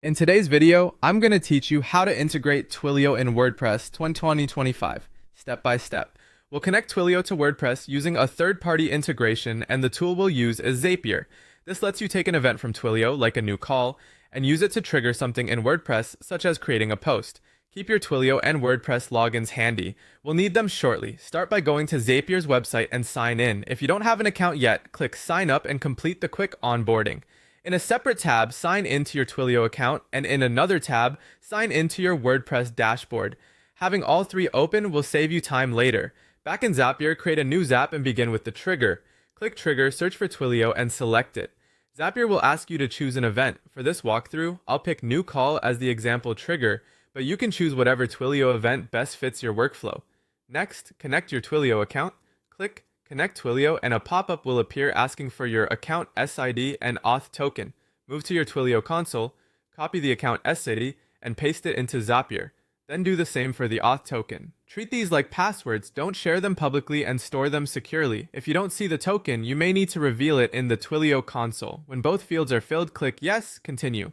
In today's video, I'm going to teach you how to integrate Twilio in WordPress 2025, step by step. We'll connect Twilio to WordPress using a third-party integration, and the tool we'll use is Zapier. This lets you take an event from Twilio, like a new call, and use it to trigger something in WordPress, such as creating a post. Keep your Twilio and WordPress logins handy. We'll need them shortly. Start by going to Zapier's website and sign in. If you don't have an account yet, click Sign Up and complete the quick onboarding. In a separate tab, sign into your Twilio account, and in another tab, sign into your WordPress dashboard. Having all three open will save you time later. Back in Zapier, create a new Zap and begin with the trigger. Click Trigger, search for Twilio, and select it. Zapier will ask you to choose an event. For this walkthrough, I'll pick New Call as the example trigger, but you can choose whatever Twilio event best fits your workflow. Next, connect your Twilio account. Click Connect Twilio, and a pop-up will appear asking for your account SID and Auth Token. Move to your Twilio console, copy the account SID, and paste it into Zapier. Then do the same for the Auth Token. Treat these like passwords, don't share them publicly, and store them securely. If you don't see the token, you may need to reveal it in the Twilio console. When both fields are filled, click Yes, Continue.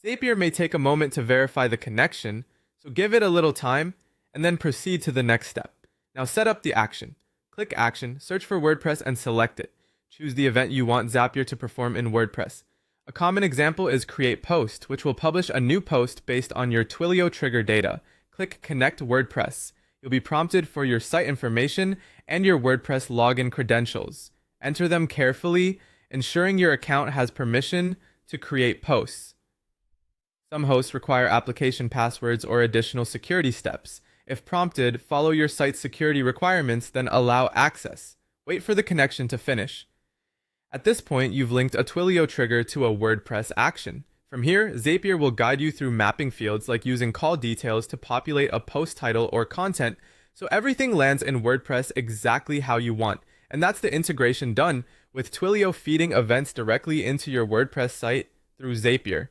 Zapier may take a moment to verify the connection, so give it a little time, and then proceed to the next step. Now set up the action. Click Action, search for WordPress, and select it. Choose the event you want Zapier to perform in WordPress. A common example is Create Post, which will publish a new post based on your Twilio trigger data. Click Connect WordPress. You'll be prompted for your site information and your WordPress login credentials. Enter them carefully, ensuring your account has permission to create posts. Some hosts require application passwords or additional security steps. If prompted, follow your site's security requirements, then allow access. Wait for the connection to finish. At this point, you've linked a Twilio trigger to a WordPress action. From here, Zapier will guide you through mapping fields like using call details to populate a post title or content, so everything lands in WordPress exactly how you want. And that's the integration done, with Twilio feeding events directly into your WordPress site through Zapier.